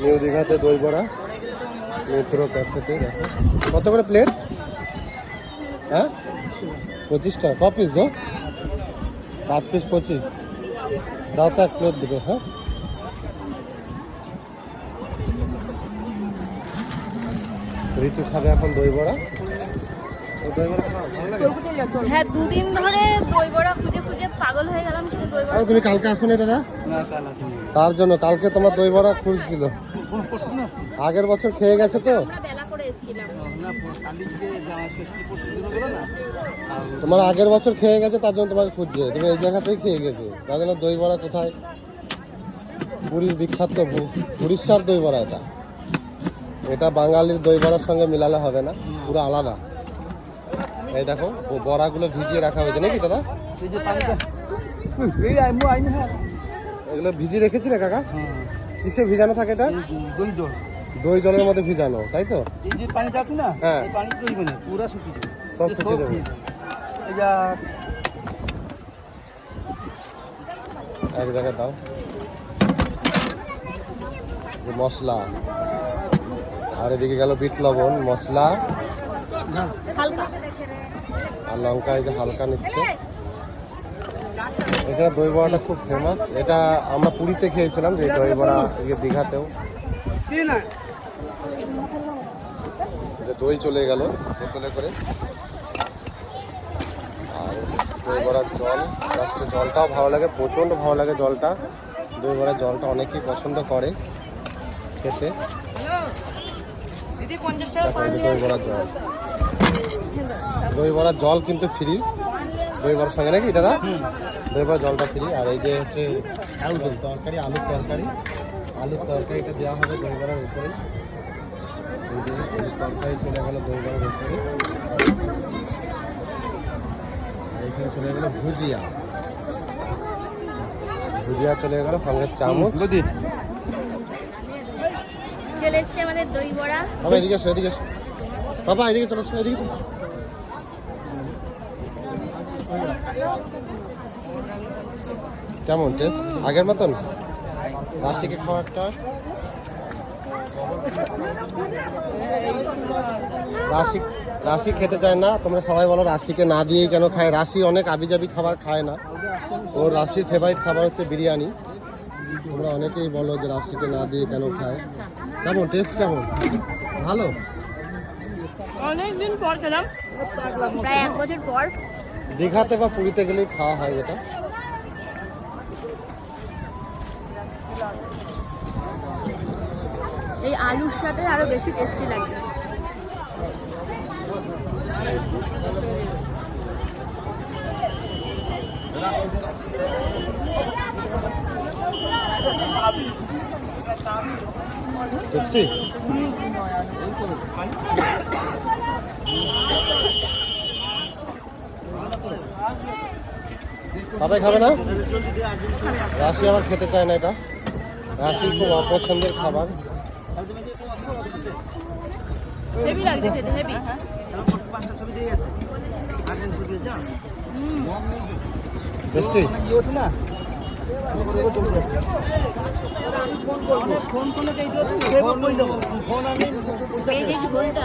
New দীঘাতে দই বড়া মেট্রো ক্যাফেতে দেখো কত করে প্লেট? হ্যাঁ 25 টাকা। ক পিস গো? 5 পিস 25। দাও তো এক প্লেট দেবে। হ্যাঁ ঋতু খাবে এখন দই বড়া। হ্যাঁ 2 দিন ধরে দই বড়া খুঁজে খুঁজে পাগল হয়ে গেলাম, কিন্তু দই বড়া। তুমি কালকে আসোনি দাদা? না কাল আসেনি। তার জন্য কালকে তোমার দই বড়া খুঁজছিল। আগের বছর খেয়ে গেছে তো। আমরা বেলা করে এসেছিলাম। না কালি থেকে যাওয়া ষষ্ঠী পরশু দিন হলো না। তোমার আগের বছর খেয়ে গেছে তার জন্য তোমাকে খুঁজছে। তুমি এই জায়গাতেই খেয়ে গেছে। তার জন্য দই বড়া কোথায়? পুরীর বিখ্যাত উড়িষ্যার দই বড়া এটা। এটা বাঙালির দই বড়ার সঙ্গে মিলালে হবে না, পুরো আলাদা। এই দেখো ও বড়াগুলো ভিজিয়ে রাখা হয়েছে নাকি দাদা? এই যে পানিটা এই আইমু আইনি। হ্যাঁ এগুলো ভিজিয়ে রেখেছিলে কাকা? হ্যাঁ কিসে ভিজানো থাকে এটা? দই জল। দই জলের মধ্যে ভিজানো, তাই তো? এই যে পানিটা আছে না, হ্যাঁ। এই পানি দই বনে পুরো শুকিয়ে যাবে। সব শুকিয়ে যাবে। এই যা এক জায়গায় দাও। যে মশলা, আর এদিকে গেল বিট লবণ, মশলা হালকা আর লঙ্কা। এই যে হালকা নিচ্ছে। এখানে দই বড়াটা খুব ফেমাস। এটা আমরা পুরীতে খেয়েছিলাম যে দই বড়া, দীঘাতেও যে দই চলে গেল বোতলে করে। আর দই বড়ার জল, লাস্টে জলটাও ভালো লাগে, প্রচণ্ড ভালো লাগে জলটা। দই বড়ার জলটা অনেকেই পছন্দ করে খেতে। দেখো, এই যে দই বড়ার জল। দই বড়ার জল কিন্তু ফ্রি দই বড়ার সঙ্গে নাকি দাদা? দই বড়ার জলটা ফ্রি। আর এই যে হচ্ছে আলুর তরকারি, আলুর তরকারিটা দেওয়া হবে দই বড়ার উপরেই। এই যে আলুর তরকারি চলে গেল দই বড়ার উপরে। আর এখানে চলে গেল ভুজিয়া চলে গেল সঙ্গে চামচ। চলে এসছে আমাদের দই বড়া। বাবা এদিকে এসো, এদিকে এসো বাবা, এদিকে চলে এসো, এদিকে চলো। কেমন টেস্ট? আগের মতন? রাশিকে খাবারটা রাশি খেতে চায় না। তোমরা সবাই বলো রাশিকে না দিয়েই কেন খায়। রাশি অনেক আবিজাবি খাবার খায় না। ওর রাশির ফেভারিট খাবার হচ্ছে বিরিয়ানি। তোমরা অনেকেই বলো যে রাশিকে না দিয়ে কেন খায়। কেমন টেস্ট? কেমন? ভালো? অনেকদিন পর খেলাম, প্রায় 1 বছর পর। দীঘাতে বা পুরীতে গেলেই খাওয়া হয় এটা। এই আলুর সাথে আরো বেশি টেস্টি লাগে। টেস্টি? সবাই খাবে না? রাশি আমার খেতে চায় না এটা। রাশির খুব অপছন্দের খাবার। হেভি লাগছে খেতে, হেভি। টেস্টি? এই যে ঝোলটা